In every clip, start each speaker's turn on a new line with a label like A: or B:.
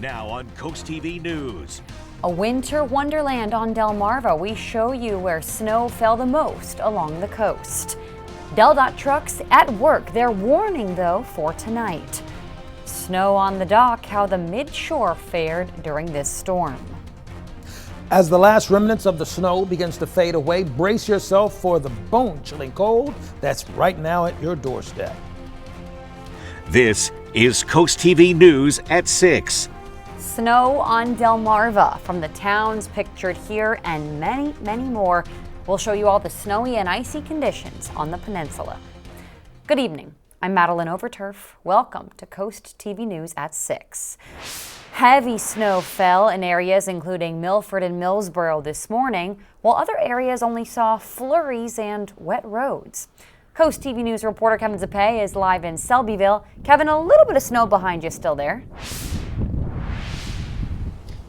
A: Now on CoastTV News.
B: A winter wonderland on Delmarva. We show you where snow fell the most along the coast. DelDOT trucks at work. They're warning, though, for tonight. Snow on the dock, how the mid-shore fared during this storm.
C: As the last remnants of the snow begins to fade away, brace yourself for the bone-chilling cold that's right now at your doorstep.
A: This is CoastTV News at 6.
B: Snow on Delmarva, from the towns pictured here and many, many more. We'll show you all the snowy and icy conditions on the peninsula. Good evening. I'm Madeline Overturf. Welcome to CoastTV News at 6. Heavy snow fell in areas including Milford and Millsboro this morning, while other areas only saw flurries and wet roads. CoastTV News reporter Kevin Zappe is live in Selbyville. Kevin, a little bit of snow behind you still there.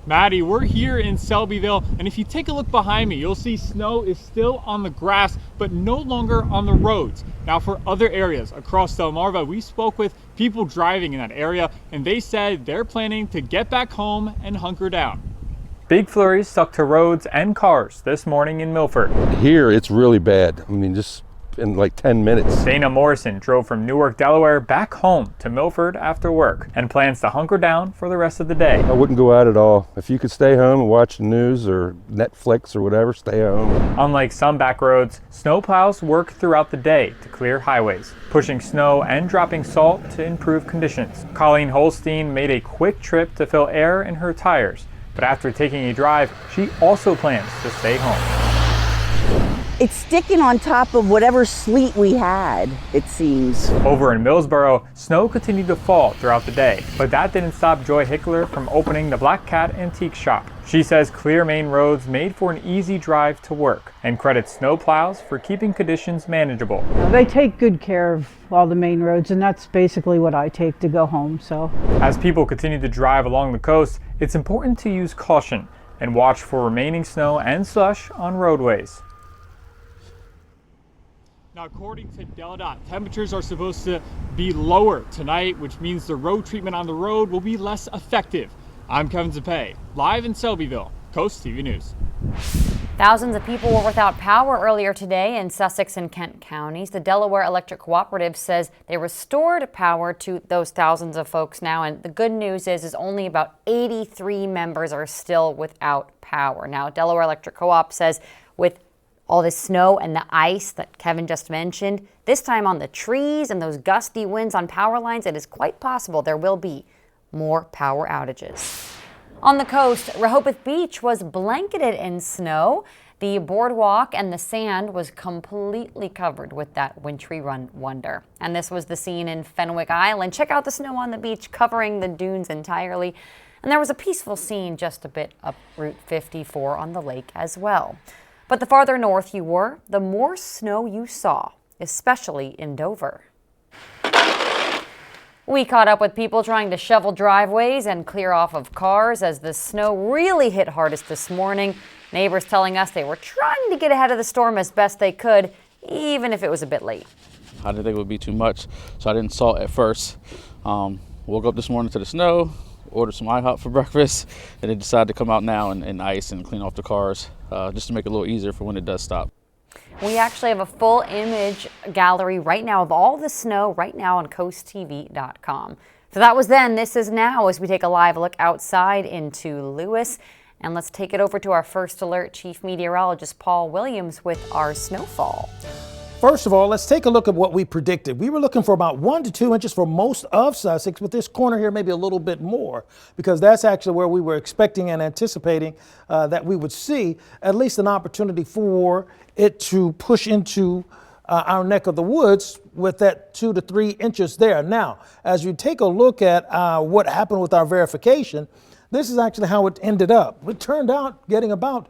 D: Maddie, we're here in Selbyville, and if you take a look behind me, you'll see snow is still on the grass, but no longer on the roads. Now, for other areas across Delmarva, we spoke with people driving in that area, and they said they're planning to get back home and hunker down. Big flurries stuck to roads and cars this morning in Milford.
E: Here, it's really bad. I mean, just in like 10 minutes.
D: Dana Morrison drove from Newark, Delaware back home to Milford after work and plans to hunker down for the rest of the day.
E: I wouldn't go out at all. If you could stay home and watch the news or Netflix or whatever, stay home.
D: Unlike some back roads, snowplows work throughout the day to clear highways, pushing snow and dropping salt to improve conditions. Colleen Holstein made a quick trip to fill air in her tires, but after taking a drive, she also plans to stay home.
F: It's sticking on top of whatever sleet we had, it seems.
D: Over in Millsboro, snow continued to fall throughout the day, but that didn't stop Joy Hickler from opening the Black Cat Antique Shop. She says clear main roads made for an easy drive to work and credits snowplows for keeping conditions manageable.
G: They take good care of all the main roads, and that's basically what I take to go home. So,
D: as people continue to drive along the coast, it's important to use caution and watch for remaining snow and slush on roadways. Now, according to DelDOT, temperatures are supposed to be lower tonight, which means the road treatment on the road will be less effective. I'm Kevin Zappe, live in Selbyville, CoastTV News.
B: Thousands of people were without power earlier today in Sussex and Kent counties. The Delaware Electric Cooperative says they restored power to those thousands of folks now, and the good news is only about 83 members are still without power. Now, Delaware Electric Co-op says with all the snow and the ice that Kevin just mentioned, this time on the trees and those gusty winds on power lines, it is quite possible there will be more power outages. On the coast, Rehoboth Beach was blanketed in snow. The boardwalk and the sand was completely covered with that wintry wonder. And this was the scene in Fenwick Island. Check out the snow on the beach covering the dunes entirely. And there was a peaceful scene just a bit up Route 54 on the lake as well. But the farther north you were, the more snow you saw, especially in Dover. We caught up with people trying to shovel driveways and clear off of cars as the snow really hit hardest this morning. Neighbors telling us they were trying to get ahead of the storm as best they could, even if it was a bit late.
H: I didn't think it would be too much, so I didn't salt at first. Woke up this morning to the snow, ordered some IHOP for breakfast, and then decided to come out now and ice and clean off the cars just to make it a little easier for when it does stop.
B: We actually have a full image gallery right now of all the snow right now on CoastTV.com. So that was then, this is now, as we take a live look outside into Lewis. And let's take it over to our first alert Chief Meteorologist Paul Williams with our snowfall.
C: First of all, let's take a look at what we predicted. We were looking for about 1 to 2 inches for most of Sussex, but this corner here maybe a little bit more, because that's actually where we were expecting and anticipating that we would see at least an opportunity for it to push into our neck of the woods with that 2 to 3 inches there. Now, as you take a look at what happened with our verification, this is actually how it ended up. It turned out getting about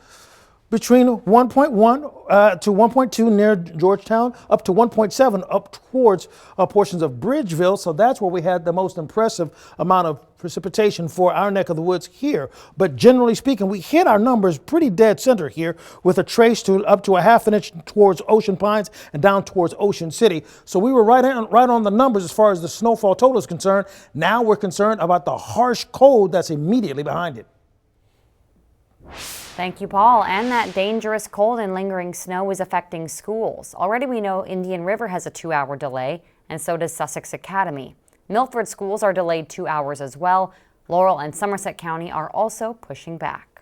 C: between 1.1 to 1.2 near Georgetown, up to 1.7 up towards portions of Bridgeville. So that's where we had the most impressive amount of precipitation for our neck of the woods here. But generally speaking, we hit our numbers pretty dead center here with a trace to up to a half an inch towards Ocean Pines and down towards Ocean City. So we were right on the numbers as far as the snowfall total is concerned. Now we're concerned about the harsh cold that's immediately behind it.
B: Thank you, Paul. And that dangerous cold and lingering snow is affecting schools. Already we know Indian River has a 2-hour delay, and so does Sussex Academy. Milford schools are delayed 2 hours as well. Laurel and Somerset County are also pushing back.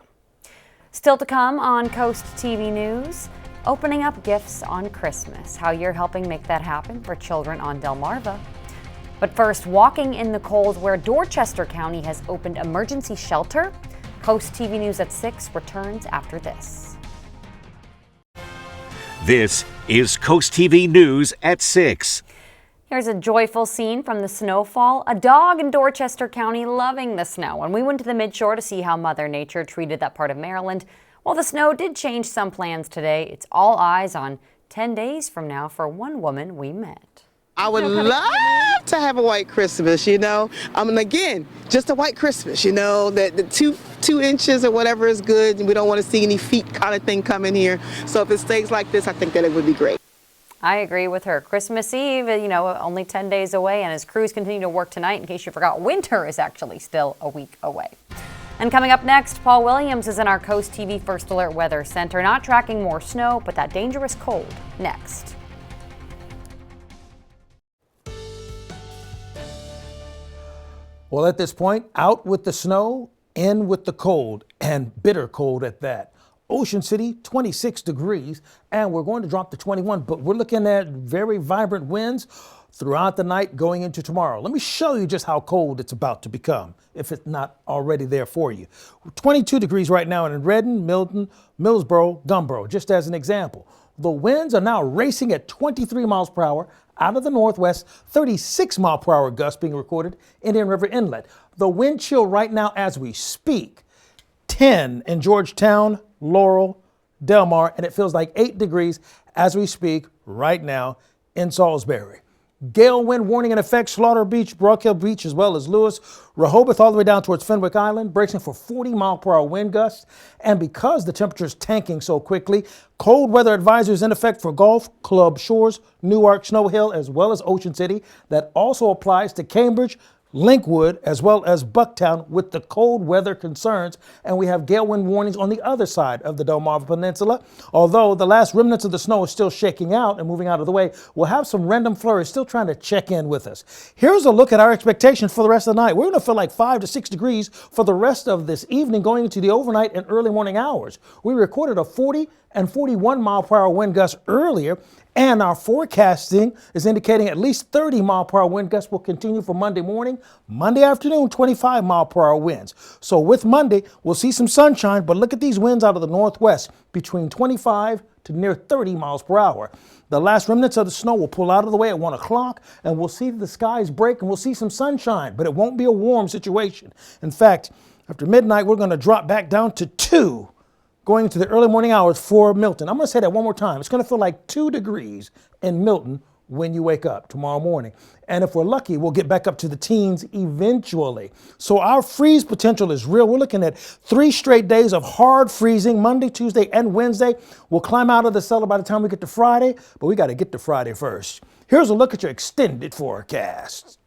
B: Still to come on Coast TV News, opening up gifts on Christmas, how you're helping make that happen for children on Delmarva. But first, walking in the cold where Dorchester County has opened emergency shelter. Coast TV News at 6 returns after this.
A: This is Coast TV News at 6.
B: Here's a joyful scene from the snowfall. A dog in Dorchester County loving the snow. And we went to the midshore to see how Mother Nature treated that part of Maryland. While the snow did change some plans today, it's all eyes on 10 days from now for one woman we met.
I: I would love to have a white Christmas, you know. And again, just a white Christmas, you know, that the two inches or whatever is good. And we don't want to see any feet kind of thing come in here. So if it stays like this, I think that it would be great.
B: I agree with her. Christmas Eve, you know, only 10 days away. And as crews continue to work tonight, in case you forgot, winter is actually still a week away. And coming up next, Paul Williams is in our Coast TV First Alert Weather Center, not tracking more snow, but that dangerous cold next.
C: Well, at this point, out with the snow, in with the cold, and bitter cold at that. Ocean City, 26 degrees, and we're going to drop to 21, but we're looking at very vibrant winds throughout the night going into tomorrow. Let me show you just how cold it's about to become, if it's not already there for you. 22 degrees right now in Redden, Milton, Millsboro, Gumboro, just as an example. The winds are now racing at 23 miles per hour out of the northwest, 36 mile per hour gusts being recorded in Indian River Inlet. The wind chill right now as we speak, 10 in Georgetown, Laurel, Delmar, and it feels like 8 degrees as we speak right now in Salisbury. Gale wind warning in effect, Slaughter Beach, Brock Hill Beach, as well as Lewis, Rehoboth all the way down towards Fenwick Island, bracing for 40 mile per hour wind gusts. And because the temperature is tanking so quickly, cold weather advisories in effect for Gulf, Club Shores, Newark, Snow Hill, as well as Ocean City. That also applies to Cambridge, Linkwood, as well as Bucktown with the cold weather concerns. And we have gale wind warnings on the other side of the Delmarva Peninsula. Although the last remnants of the snow is still shaking out and moving out of the way, we'll have some random flurries still trying to check in with us. Here's a look at our expectations for the rest of the night. We're going to feel like 5 to 6 degrees for the rest of this evening going into the overnight and early morning hours. We recorded a 40 and 41 mile per hour wind gust earlier, and our forecasting is indicating at least 30 mile per hour wind gusts will continue for Monday morning. Monday afternoon, 25 mile per hour winds. So with Monday, we'll see some sunshine, but look at these winds out of the northwest between 25 to near 30 miles per hour. The last remnants of the snow will pull out of the way at 1 o'clock, and we'll see the skies break and we'll see some sunshine, but it won't be a warm situation. In fact, after midnight, we're going to drop back down to 2 going into the early morning hours for Milton. I'm going to say that one more time. It's going to feel like 2 degrees in Milton when you wake up tomorrow morning. And if we're lucky, we'll get back up to the teens eventually. So our freeze potential is real. We're looking at 3 straight days of hard freezing, Monday, Tuesday, and Wednesday. We'll climb out of the cellar by the time we get to Friday, but we got to get to Friday first. Here's a look at your extended forecast.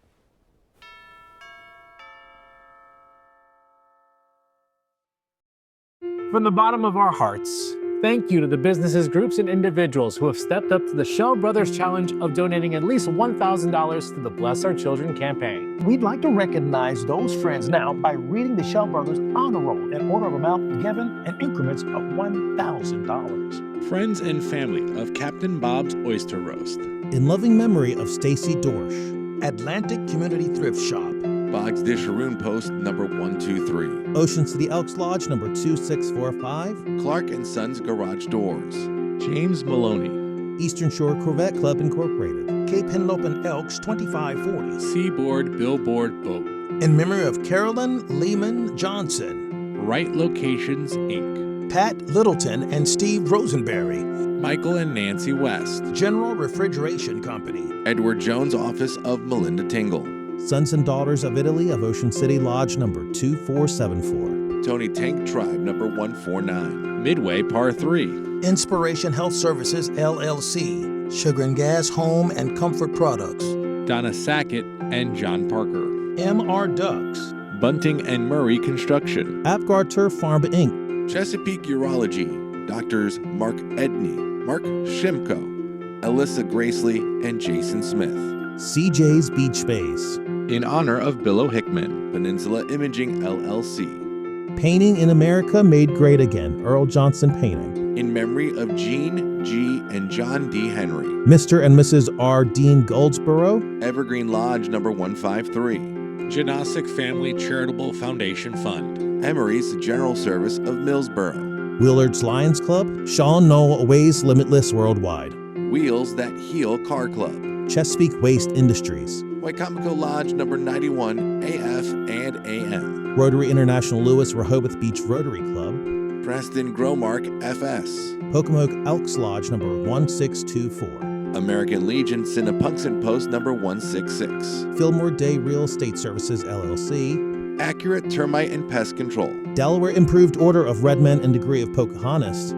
J: From the bottom of our hearts, thank you to the businesses, groups, and individuals who have stepped up to the Shell Brothers Challenge of donating at least $1,000 to the Bless Our Children campaign.
C: We'd like to recognize those friends now by reading the Shell Brothers honor roll in order of amount given in increments of $1,000.
K: Friends and family of Captain Bob's Oyster Roast.
L: In loving memory of Stacy Dorsch.
C: Atlantic Community Thrift Shop.
K: Boggs Disharoon Post number 123.
L: Ocean City Elks Lodge number 2645.
K: Clark & Sons Garage Doors. James Maloney.
L: Eastern Shore Corvette Club Incorporated.
C: Cape Henlopen Elks 2540.
K: Seaboard Billboard Boat.
C: In memory of Carolyn Lehman Johnson.
K: Right Locations Inc.
C: Pat Littleton and Steve Rosenberry.
K: Michael and Nancy West.
C: General Refrigeration Company.
K: Edward Jones Office of Melinda Tingle.
L: Sons and Daughters of Italy of Ocean City Lodge number 2474.
K: Tony Tank Tribe number 149. Midway Par 3.
C: Inspiration Health Services, LLC. Sugar and Gas Home and Comfort Products.
K: Donna Sackett and John Parker.
C: M.R. Ducks.
K: Bunting and Murray Construction.
L: Apgar Turf Farm Inc.
K: Chesapeake Urology. Doctors Mark Edney, Mark Shimko, Alyssa Gracely, and Jason Smith.
L: CJ's Beach Space.
K: In honor of Bill Hickman, Peninsula Imaging, LLC.
L: Painting in America Made Great Again, Earl Johnson Painting.
K: In memory of Jean G. and John D. Henry.
L: Mr. and Mrs. R. Dean Goldsboro.
K: Evergreen Lodge number 153.
M: Janosic Family Charitable Foundation Fund.
K: Emery's General Service of Millsboro.
L: Willard's Lions Club. Sean Knoll Ways Limitless Worldwide.
K: Wheels That Heal Car Club.
L: Chesapeake Waste Industries.
K: Wycomico Lodge number 91, AF and AM.
L: Rotary International Lewis Rehoboth Beach Rotary Club.
K: Preston Gromark FS.
L: Pocomoke Elks Lodge number 1624.
K: American Legion Cinnapunxon Post number 166.
L: Fillmore Day Real Estate Services LLC.
K: Accurate Termite and Pest Control.
L: Delaware Improved Order of Red Men and Degree of Pocahontas.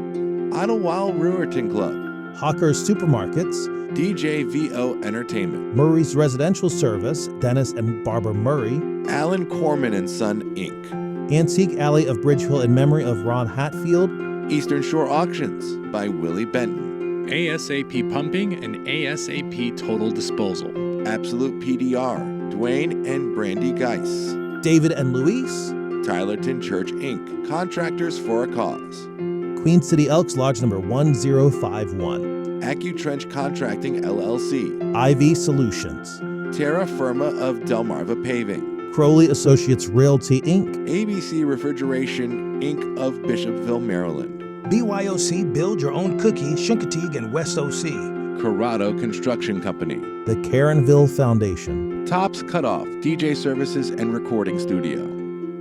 K: Idlewild Brewerton Club.
L: Hawker's Supermarkets.
K: DJVO Entertainment.
L: Murray's Residential Service, Dennis and Barbara Murray.
K: Allen Corman and Son, Inc.
L: Antique Alley of Bridgehill in memory of Ron Hatfield.
K: Eastern Shore Auctions by Willie Benton.
M: ASAP Pumping and ASAP Total Disposal.
K: Absolute PDR, Dwayne and Brandy Geis.
L: David and Luis.
K: Tylerton Church, Inc. Contractors for a Cause.
L: Queen City Elks Lodge number 1051.
K: AccuTrench Contracting, LLC.
L: IV Solutions.
K: Terra Firma of Delmarva Paving.
L: Crowley Associates Realty, Inc.
K: ABC Refrigeration, Inc. of Bishopville, Maryland.
C: BYOC Build Your Own Cookie, Chincoteague and West OC.
K: Corrado Construction Company.
L: The Caronville Foundation.
K: Tops Cutoff, DJ Services and Recording Studio.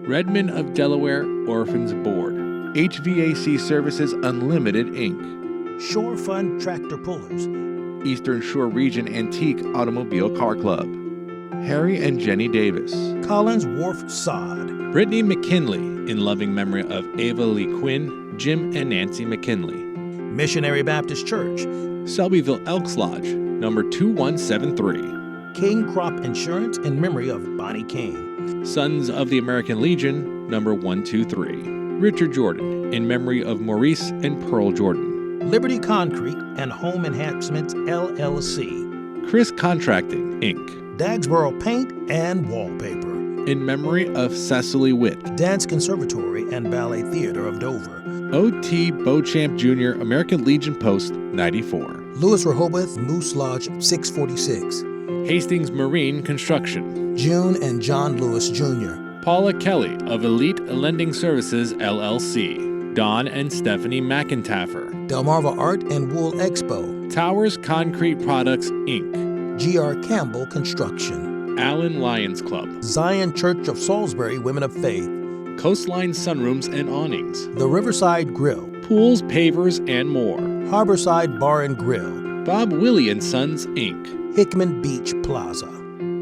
M: Redmond of Delaware Orphans Board.
K: HVAC Services Unlimited, Inc.
C: Shore Fund Tractor Pullers.
K: Eastern Shore Region Antique Automobile Car Club. Harry and Jenny Davis.
C: Collins Wharf Sod.
M: Brittany McKinley, in loving memory of Ava Lee Quinn, Jim and Nancy McKinley.
C: Missionary Baptist Church.
M: Selbyville Elks Lodge, number 2173.
C: King Crop Insurance in memory of Bonnie King.
M: Sons of the American Legion, number 123. Richard Jordan, in memory of Maurice and Pearl Jordan.
C: Liberty Concrete and Home Enhancements, LLC.
M: Chris Contracting, Inc.
C: Dagsboro Paint and Wallpaper.
M: In memory of Cecily Witt.
C: Dance Conservatory and Ballet Theater of Dover.
M: O.T. Beauchamp Jr., American Legion Post, 94.
C: Lewis Rehoboth Moose Lodge, 646.
M: Hastings Marine Construction.
C: June and John Lewis Jr.
M: Paula Kelly of Elite Lending Services, LLC. Don and Stephanie McIntaffer.
C: Delmarva Art and Wool Expo.
M: Towers Concrete Products, Inc.
C: G.R. Campbell Construction.
M: Allen Lions Club.
C: Zion Church of Salisbury Women of Faith.
M: Coastline Sunrooms and Awnings.
C: The Riverside Grill.
M: Pools, Pavers, and more.
C: Harborside Bar and Grill.
M: Bob Willie and Sons, Inc.
C: Hickman Beach Plaza.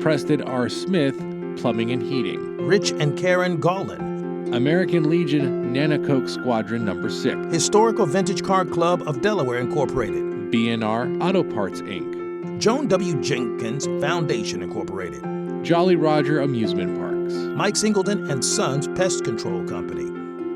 M: Preston R. Smith, Plumbing and Heating.
C: Rich and Karen Gollin.
M: American Legion Nanacoke Squadron number 6.
C: Historical Vintage Car Club of Delaware Incorporated.
M: B&R Auto Parts, Inc.
C: Joan W. Jenkins Foundation Incorporated.
M: Jolly Roger Amusement Parks.
C: Mike Singleton and Sons Pest Control Company.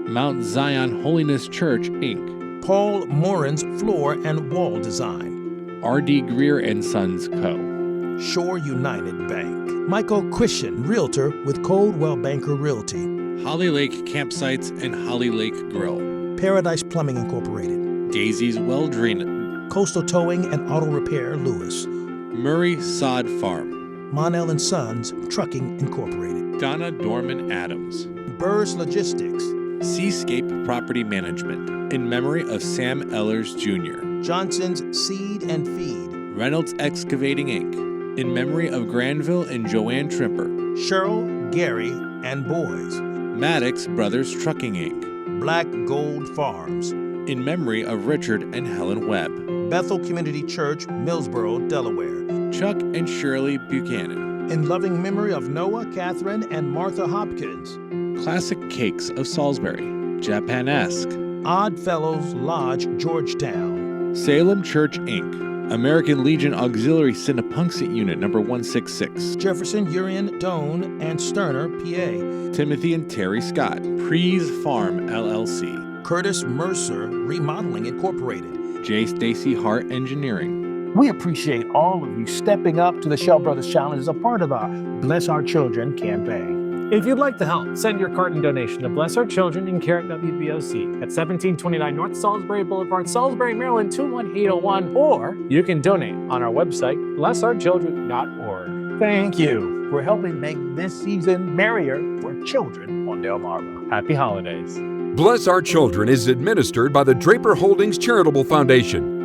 M: Mount Zion Holiness Church, Inc.
C: Paul Morin's Floor and Wall Design.
M: R.D. Greer and Sons Co.
C: Shore United Bank. Michael Christian, Realtor with Coldwell Banker Realty.
M: Holly Lake Campsites and Holly Lake Grill.
C: Paradise Plumbing Incorporated.
M: Daisy's Well Drain.
C: Coastal Towing and Auto Repair Lewis.
M: Murray Sod Farm.
C: Monell and Sons Trucking Incorporated.
M: Donna Dorman Adams.
C: Burrs Logistics.
M: Seascape Property Management. In memory of Sam Ellers Jr.
C: Johnson's Seed and Feed.
M: Reynolds Excavating, Inc. In memory of Granville and Joanne Trimper.
C: Cheryl, Gary, and Boys.
M: Maddox Brothers Trucking, Inc.
L: Black Gold Farms.
K: In memory of Richard and Helen Webb.
L: Bethel Community Church, Millsboro, Delaware.
K: Chuck and Shirley Buchanan.
L: In loving memory of Noah, Catherine, and Martha Hopkins.
K: Classic Cakes of Salisbury. Japanesque.
L: Odd Fellows Lodge, Georgetown.
K: Salem Church, Inc. American Legion Auxiliary Cinnapunxet Unit number 166.
L: Jefferson, Urian, Doane, and Sterner, PA.
K: Timothy and Terry Scott, Prees Farm, LLC.
L: Curtis Mercer, Remodeling Incorporated.
K: J. Stacy Hart Engineering.
C: We appreciate all of you stepping up to the Shell Brothers Challenge as a part of our Bless Our Children campaign.
J: If you'd like to help, send your carton donation to Bless Our Children in care at WBOC at 1729 North Salisbury Boulevard, Salisbury, Maryland 21801, or you can donate on our website, blessourchildren.org.
C: Thank you for helping make this season merrier for children on Delmarva.
J: Happy holidays.
N: Bless Our Children is administered by the Draper Holdings Charitable Foundation.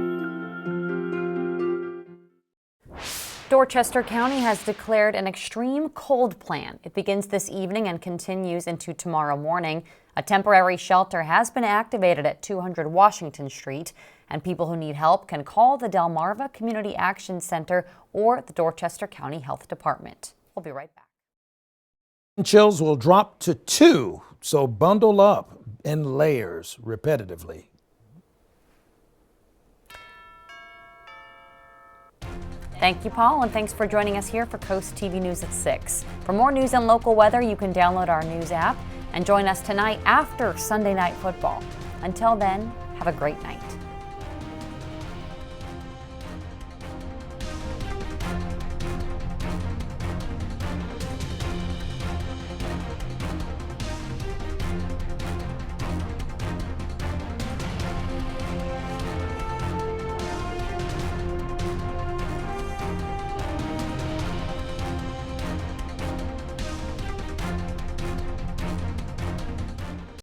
B: Dorchester County has declared an extreme cold plan. It begins this evening and continues into tomorrow morning. A temporary shelter has been activated at 200 Washington Street, and people who need help can call the Delmarva Community Action Center or the Dorchester County Health Department. We'll be right back.
C: Chills will drop to 2, so bundle up in layers repetitively.
B: Thank you, Paul, and thanks for joining us here for Coast TV News at 6. For more news and local weather, you can download our news app and join us tonight after Sunday Night Football. Until then, have a great night.